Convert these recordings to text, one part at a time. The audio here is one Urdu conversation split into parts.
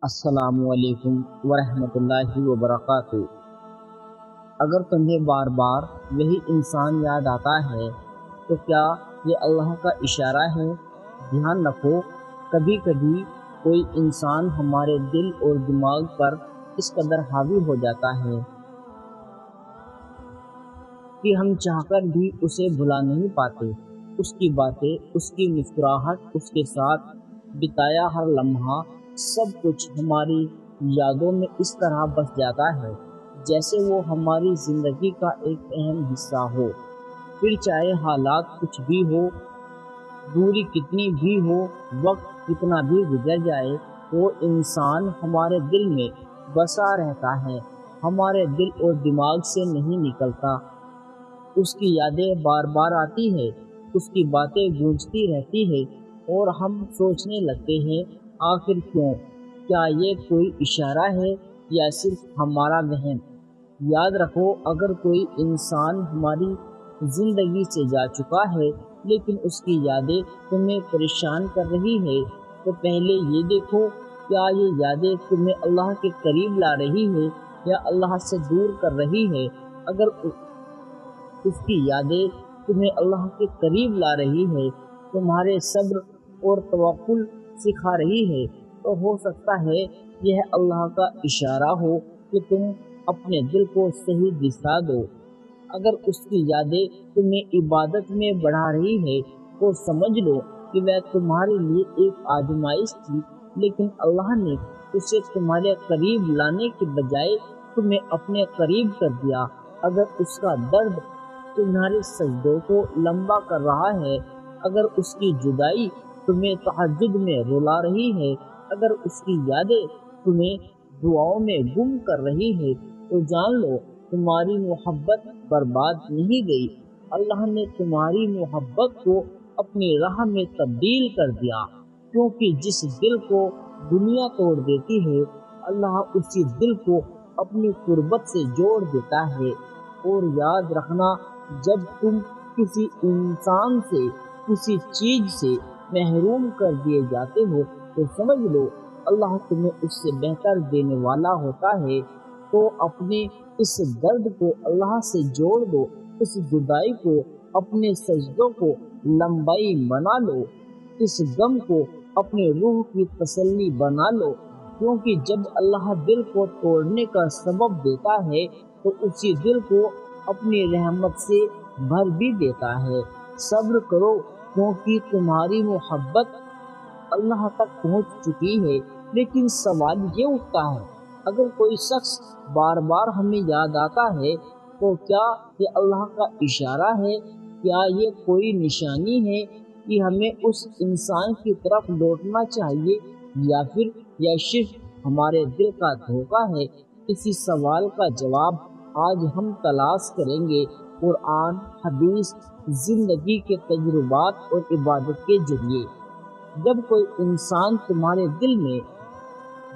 السلام علیکم ورحمۃ اللہ وبرکاتہ۔ اگر تمہیں بار بار وہی انسان یاد آتا ہے تو کیا یہ اللہ کا اشارہ ہے؟ دھیان رکھو، کبھی کبھی کوئی انسان ہمارے دل اور دماغ پر اس قدر حاوی ہو جاتا ہے کہ ہم چاہ کر بھی اسے بھلا نہیں پاتے۔ اس کی باتیں، اس کی مسکراہٹ، اس کے ساتھ بتایا ہر لمحہ، سب کچھ ہماری یادوں میں اس طرح بس جاتا ہے جیسے وہ ہماری زندگی کا ایک اہم حصہ ہو۔ پھر چاہے حالات کچھ بھی ہو، دوری کتنی بھی ہو، وقت کتنا بھی گزر جائے، وہ انسان ہمارے دل میں بسا رہتا ہے، ہمارے دل اور دماغ سے نہیں نکلتا۔ اس کی یادیں بار بار آتی ہے، اس کی باتیں گونجتی رہتی ہے اور ہم سوچنے لگتے ہیں آخر کیوں؟ کیا یہ کوئی اشارہ ہے یا صرف ہمارا وہم؟ یاد رکھو، اگر کوئی انسان ہماری زندگی سے جا چکا ہے لیکن اس کی یادیں تمہیں پریشان کر رہی ہے تو پہلے یہ دیکھو، کیا یہ یادیں تمہیں اللہ کے قریب لا رہی ہے یا اللہ سے دور کر رہی ہے؟ اگر اس کی یادیں تمہیں اللہ کے قریب لا رہی ہے، تمہارے صبر اور توکل سکھا رہی ہے، تو ہو سکتا ہے یہ اللہ کا اشارہ ہو کہ تم اپنے دل کو صحیح دشا دو۔ اگر اس کی یادیں تمہیں عبادت میں بڑھا رہی ہے تو سمجھ لو کہ وہ تمہارے لیے ایک آزمائش تھی، لیکن اللہ نے اسے تمہارے قریب لانے کے بجائے تمہیں اپنے قریب کر دیا۔ اگر اس کا درد تمہارے سجدوں کو لمبا کر رہا ہے، اگر اس کی جدائی تمہیں تہجد میں رلا رہی ہے، اگر اس کی یادیں تمہیں دعاؤں میں گم کر رہی ہے، تو جان لو تمہاری محبت برباد نہیں گئی، اللہ نے تمہاری محبت کو اپنی راہ میں تبدیل کر دیا، کیونکہ جس دل کو دنیا توڑ دیتی ہے، اللہ اسی دل کو اپنی قربت سے جوڑ دیتا ہے۔ اور یاد رکھنا، جب تم کسی انسان سے، کسی چیز سے محروم کر دیے جاتے ہو تو سمجھ لو اللہ تمہیں اس سے بہتر دینے والا ہوتا ہے۔ تو اپنے اس درد کو اللہ سے جوڑ دو، اس جدائی کو، اپنے سجدوں کو لمبائی بنا لو، اس غم کو اپنے روح کی تسلی بنا لو، کیونکہ جب اللہ دل کو توڑنے کا سبب دیتا ہے تو اسی دل کو اپنی رحمت سے بھر بھی دیتا ہے۔ صبر کرو، کیونکہ تمہاری محبت اللہ تک پہنچ چکی ہے۔ لیکن سوال یہ اٹھتا ہے، اگر کوئی شخص بار بار ہمیں یاد آتا ہے تو کیا یہ اللہ کا اشارہ ہے؟ کیا یہ کوئی نشانی ہے کہ ہمیں اس انسان کی طرف لوٹنا چاہیے، یا پھر یہ صرف ہمارے دل کا دھوکہ ہے؟ اسی سوال کا جواب آج ہم تلاش کریں گے، قرآن، حدیث، زندگی کے تجربات اور عبادت کے ذریعے۔ جب کوئی انسان تمہارے دل میں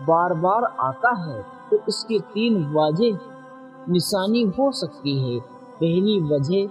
بار بار آتا ہے تو اس کی 3 واضح نشانی ہو سکتی ہے۔ پہلی وجہ،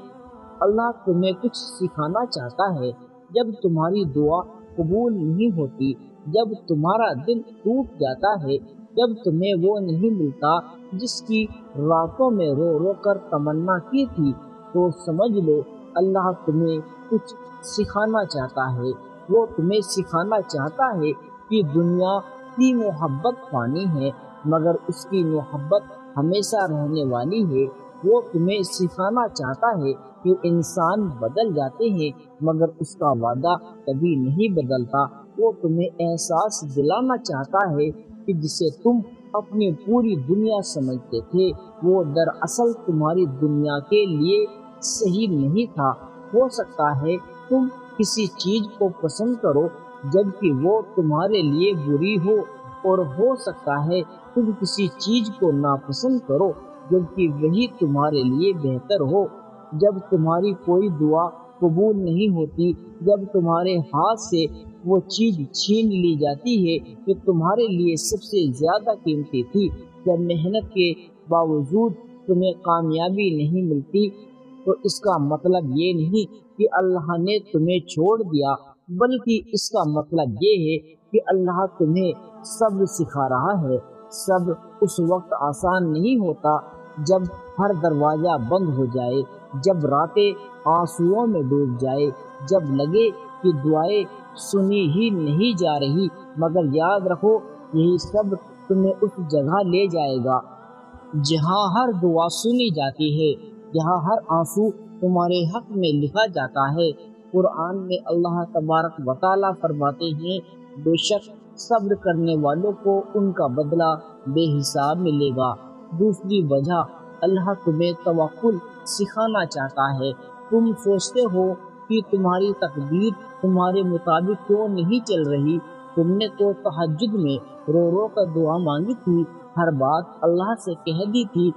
اللہ تمہیں کچھ سکھانا چاہتا ہے۔ جب تمہاری دعا قبول نہیں ہوتی، جب تمہارا دل ٹوٹ جاتا ہے، جب تمہیں وہ نہیں ملتا جس کی راتوں میں رو رو کر تمنا کی تھی، تو سمجھ لو اللہ تمہیں کچھ سکھانا چاہتا ہے۔ وہ تمہیں سکھانا چاہتا ہے کہ دنیا کی محبت فانی ہے مگر اس کی محبت ہمیشہ رہنے والی ہے۔ وہ تمہیں سکھانا چاہتا ہے کہ انسان بدل جاتے ہیں مگر اس کا وعدہ کبھی نہیں بدلتا۔ وہ تمہیں احساس دلانا چاہتا ہے کہ جسے تم اپنی پوری دنیا سمجھتے تھے وہ دراصل تمہاری دنیا کے لیے صحیح نہیں تھا۔ ہو سکتا ہے تم کسی چیز کو پسند کرو جبکہ وہ تمہارے لیے بری ہو، اور ہو سکتا ہے تم کسی چیز کو ناپسند کرو جبکہ وہی تمہارے لیے بہتر ہو۔ جب تمہاری کوئی دعا قبول نہیں ہوتی، جب تمہارے ہاتھ سے وہ چیز چھین لی جاتی ہے جو تمہارے لیے سب سے زیادہ قیمتی تھی، جب محنت کے باوجود تمہیں کامیابی نہیں ملتی، تو اس کا مطلب یہ نہیں کہ اللہ نے تمہیں چھوڑ دیا، بلکہ اس کا مطلب یہ ہے کہ اللہ تمہیں صبر سکھا رہا ہے۔ صبر اس وقت آسان نہیں ہوتا جب ہر دروازہ بند ہو جائے، جب راتیں آنسوؤں میں ڈوب جائے، جب لگے کہ دعائیں سنی ہی نہیں جا رہی، مگر یاد رکھو یہی صبر تمہیں اس جگہ لے جائے گا جہاں ہر دعا سنی جاتی ہے، جہاں ہر آنسو تمہارے حق میں لکھا جاتا ہے۔ قرآن میں اللہ تبارک و تعالیٰ فرماتے ہیں، بے شک صبر کرنے والوں کو ان کا بدلہ بے حساب ملے گا۔ دوسری وجہ، اللہ تمہیں توکل سکھانا چاہتا ہے۔ تم سوچتے ہو کہ تمہاری تقدیر تمہارے مطابق کیوں نہیں چل رہی؟ تم نے تو تہجد میں رو رو کر دعا مانگی تھی، ہر بات اللہ سے کہہ دی تھی،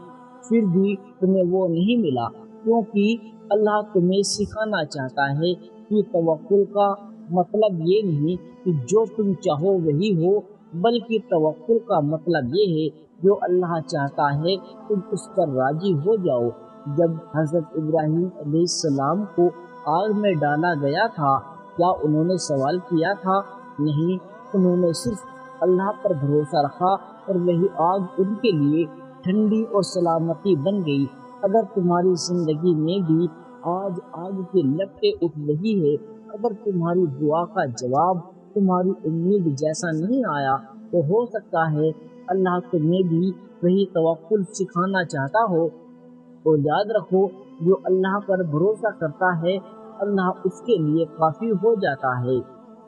پھر بھی تمہیں وہ نہیں ملا، کیونکہ اللہ تمہیں سکھانا چاہتا ہے کہ توکل کا مطلب یہ نہیں کہ جو تم چاہو وہی ہو، بلکہ توکل کا مطلب یہ ہے جو اللہ چاہتا ہے تم اس پر راضی ہو جاؤ۔ جب حضرت ابراہیم علیہ السلام کو آگ میں ڈالا گیا تھا، کیا انہوں نے سوال کیا تھا؟ نہیں، انہوں نے صرف اللہ پر بھروسہ رکھا اور وہی آگ ان کے لیے ٹھنڈی اور سلامتی بن گئی۔ اگر تمہاری زندگی میں بھی آج آگ کی لپٹیں اٹھ رہی ہے، اگر تمہاری دعا کا جواب تمہاری امید جیسا نہیں آیا، تو ہو سکتا ہے اللہ تمہیں بھی وہی توکل سکھانا چاہتا ہو۔ تو یاد رکھو، جو اللہ پر بھروسہ کرتا ہے اللہ اس کے لیے کافی ہو جاتا ہے۔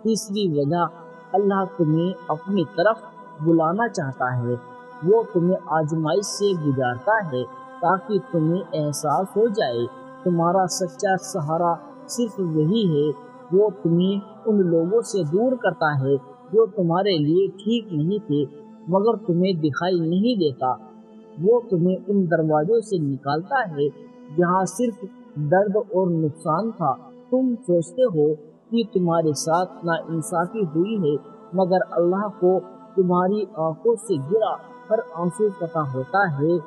تیسری وجہ، اللہ تمہیں اپنی طرف بلانا چاہتا ہے۔ وہ تمہیں آزمائش سے گزارتا ہے تاکہ تمہیں احساس ہو جائے تمہارا سچا سہارا صرف وہی ہے۔ وہ تمہیں ان لوگوں سے دور کرتا ہے جو تمہارے لیے ٹھیک نہیں تھے مگر تمہیں دکھائی نہیں دیتا۔ وہ تمہیں ان دروازوں سے نکالتا ہے جہاں صرف درد اور نقصان تھا۔ تم سوچتے ہو کہ تمہارے ساتھ ناانصافی ہوئی ہے، مگر اللہ کو تمہاری آنکھوں سے گرا ہر آنسو پتہ ہوتا ہے۔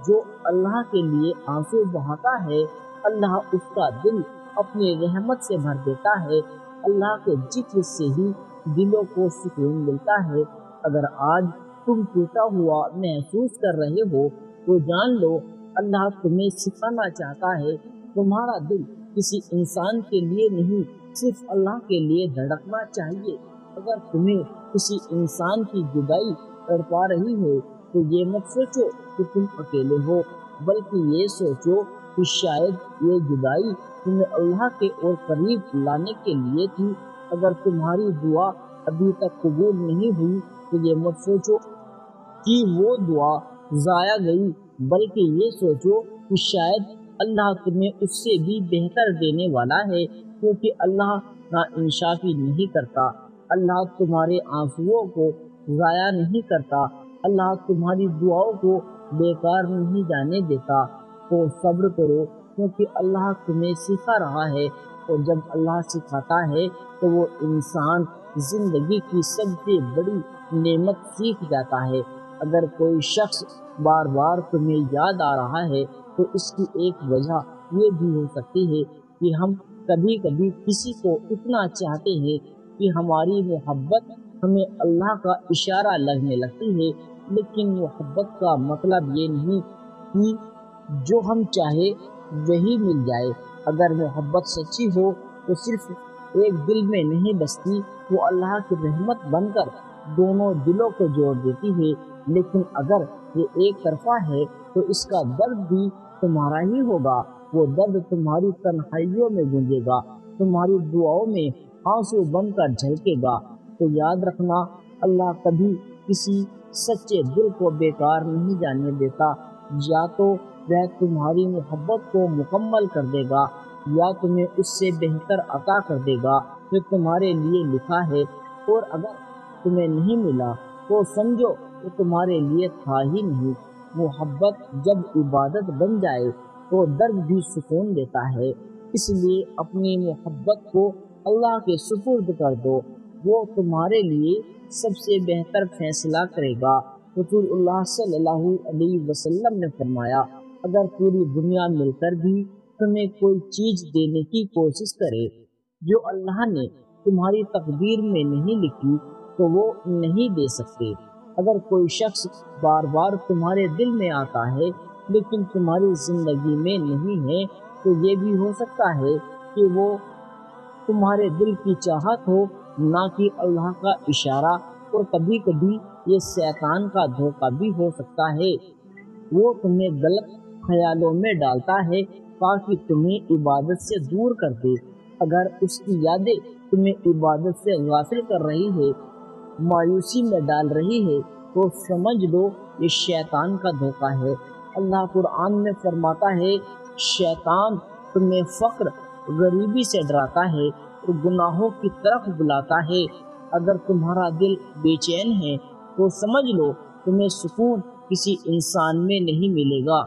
جو اللہ کے لیے آنسو بہاتا ہے، اللہ اس کا دل اپنی رحمت سے بھر دیتا ہے۔ اللہ کے ذکر سے ہی دلوں کو سکون ملتا ہے۔ اگر آج تم ٹوٹا ہوا محسوس کر رہے ہو تو جان لو اللہ تمہیں سکھانا چاہتا ہے۔ تمہارا دل کسی انسان کے لیے نہیں، صرف اللہ کے لیے دھڑکنا چاہیے۔ اگر تمہیں کسی انسان کی جدائی تڑپا رہی ہے تو یہ مت سوچو کہ تم اکیلے ہو، بلکہ یہ سوچو کہ شاید یہ جدائی تمہیں اللہ کے اور قریب لانے کے لیے تھی۔ اگر تمہاری دعا ابھی تک قبول نہیں ہوئی تو یہ مت سوچو کہ وہ دعا ضائع گئی، بلکہ یہ سوچو کہ شاید اللہ تمہیں اس سے بھی بہتر دینے والا ہے، کیونکہ اللہ ناانصافی نہیں کرتا۔ اللہ تمہارے آنسوؤں کو ضائع نہیں کرتا، اللہ تمہاری دعاؤں کو بیکار نہیں جانے دیتا۔ تو صبر کرو، کیونکہ اللہ تمہیں سکھا رہا ہے، اور جب اللہ سکھاتا ہے تو وہ انسان زندگی کی سب سے بڑی نعمت سیکھ جاتا ہے۔ اگر کوئی شخص بار بار تمہیں یاد آ رہا ہے تو اس کی ایک وجہ یہ بھی ہو سکتی ہے کہ ہم کبھی کبھی کسی کو اتنا چاہتے ہیں کہ ہماری محبت ہمیں اللہ کا اشارہ لگنے لگتی ہے، لیکن محبت کا مطلب یہ نہیں کہ جو ہم چاہے وہی مل جائے۔ اگر محبت سچی ہو تو صرف ایک دل میں نہیں بستی، وہ اللہ کی رحمت بن کر دونوں دلوں کو جوڑ دیتی ہے۔ لیکن اگر یہ ایک طرفہ ہے تو اس کا درد بھی تمہارا ہی ہوگا، وہ درد تمہاری تنہائیوں میں گونجے گا، تمہاری دعاؤں میں آنسو بن کر جھلکے گا۔ تو یاد رکھنا، اللہ کبھی کسی سچے دل کو بیکار نہیں جانے دیتا۔ یا تو وہ تمہاری محبت کو مکمل کر دے گا یا تمہیں اس سے بہتر عطا کر دے گا جو تمہارے لیے لکھا ہے، اور اگر تمہیں نہیں ملا تو سمجھو کہ تمہارے لیے تھا ہی نہیں۔ محبت جب عبادت بن جائے تو درد بھی سکون دیتا ہے، اس لیے اپنی محبت کو اللہ کے سپرد کر دو، وہ تمہارے لیے سب سے بہتر فیصلہ کرے گا۔ رسول اللہ صلی اللہ علیہ وسلم نے فرمایا، اگر پوری دنیا مل کر بھی تمہیں کوئی چیز دینے کی کوشش کرے جو اللہ نے تمہاری تقدیر میں نہیں لکھی، تو وہ نہیں دے سکتے۔ اگر کوئی شخص بار بار تمہارے دل میں آتا ہے لیکن تمہاری زندگی میں نہیں ہے، تو یہ بھی ہو سکتا ہے کہ وہ تمہارے دل کی چاہت ہو، نہ کہ اللہ کا اشارہ، اور کبھی کبھی یہ شیطان کا دھوکہ بھی ہو سکتا ہے۔ وہ تمہیں غلط خیالوں میں ڈالتا ہے تاکہ تمہیں عبادت سے دور کر دے۔ اگر اس کی یادیں تمہیں عبادت سے غافل کر رہی ہے، مایوسی میں ڈال رہی ہے، تو سمجھ لو یہ شیطان کا دھوکہ ہے۔ اللہ قرآن میں فرماتا ہے، شیطان تمہیں فقر، غریبی سے ڈراتا ہے اور گناہوں کی طرف بلاتا ہے۔ اگر تمہارا دل بے چین ہے تو سمجھ لو تمہیں سکون کسی انسان میں نہیں ملے گا۔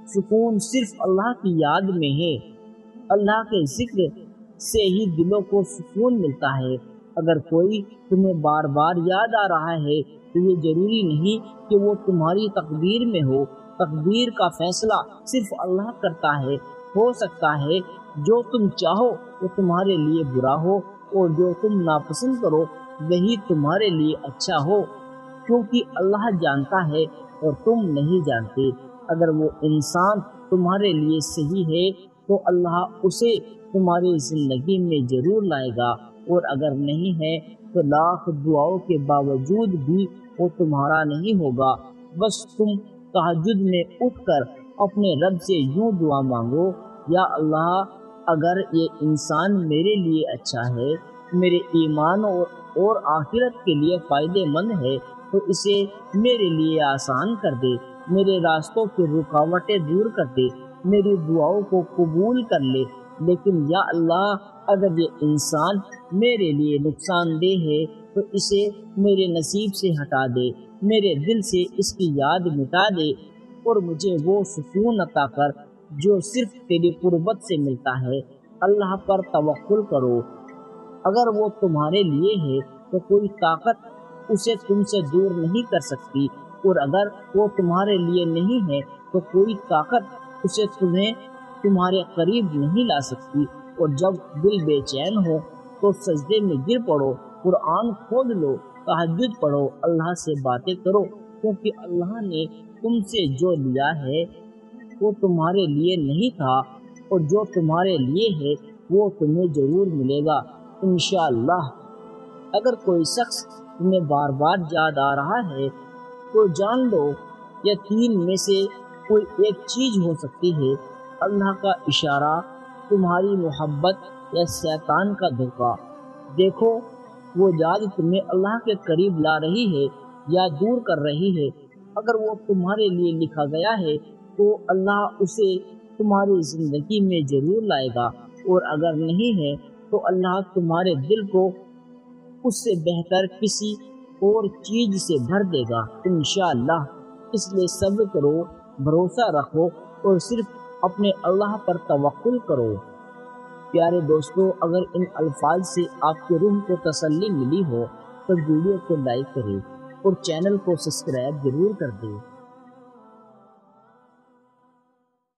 سکون صرف اللہ کی یاد میں ہے۔ اللہ کے ذکر سے ہی دلوں کو سکون ملتا ہے۔ اگر کوئی تمہیں بار بار یاد آ رہا ہے تو یہ ضروری نہیں کہ وہ تمہاری تقدیر میں ہو۔ تقدیر کا فیصلہ صرف اللہ کرتا ہے۔ ہو سکتا ہے جو تم چاہو وہ تمہارے لیے برا ہو، اور جو تم ناپسند کرو وہی تمہارے لیے اچھا ہو، کیونکہ اللہ جانتا ہے اور تم نہیں جانتے۔ اگر وہ انسان تمہارے لیے صحیح ہے تو اللہ اسے تمہاری زندگی میں ضرور لائے گا، اور اگر نہیں ہے تو لاکھ دعاؤں کے باوجود بھی وہ تمہارا نہیں ہوگا۔ بس تم تہجد میں اٹھ کر اپنے رب سے یوں دعا مانگو، یا اللہ اگر یہ انسان میرے لیے اچھا ہے، میرے ایمان اور آخرت کے لیے فائدہ مند ہے، تو اسے میرے لیے آسان کر دے، میرے راستوں کی رکاوٹیں دور کر دے، میری دعاؤں کو قبول کر لے۔ لیکن یا اللہ اگر یہ انسان میرے لیے نقصان دہ ہے تو اسے میرے نصیب سے ہٹا دے، میرے دل سے اس کی یاد مٹا دے، اور مجھے وہ سکون عطا کر جو صرف تیری قربت سے ملتا ہے۔ اللہ پر توکل کرو۔ اگر وہ تمہارے لیے ہے تو کوئی طاقت اسے تم سے دور نہیں کر سکتی، اور اگر وہ تمہارے لیے نہیں ہے تو کوئی طاقت اسے تمہارے قریب نہیں لا سکتی۔ اور جب دل بے چین ہو تو سجدے میں گر پڑو، قرآن کھول لو، تہجد پڑھو، اللہ سے باتیں کرو، کیونکہ اللہ نے تم سے جو لیا ہے وہ تمہارے لیے نہیں تھا، اور جو تمہارے لیے ہے وہ تمہیں ضرور ملے گا انشاءاللہ۔ اگر کوئی شخص تمہیں بار بار یاد آ رہا ہے تو جان لو یہ تین میں سے کوئی ایک چیز ہو سکتی ہے: اللہ کا اشارہ، تمہاری محبت، یا شیطان کا دھوکہ۔ دیکھو وہ یاد تمہیں اللہ کے قریب لا رہی ہے یا دور کر رہی ہے۔ اگر وہ تمہارے لیے لکھا گیا ہے تو اللہ اسے تمہاری زندگی میں ضرور لائے گا، اور اگر نہیں ہے تو اللہ تمہارے دل کو اس سے بہتر کسی اور چیز سے بھر دے گا انشاءاللہ۔ اس لیے صبر کرو، بھروسہ رکھو، اور صرف اپنے اللہ پر توکل کرو۔ پیارے دوستو، اگر ان الفاظ سے آپ کی روح کو تسلی ملی ہو تو ویڈیو کو لائک کریں اور چینل کو سبسکرائب ضرور کر دیں۔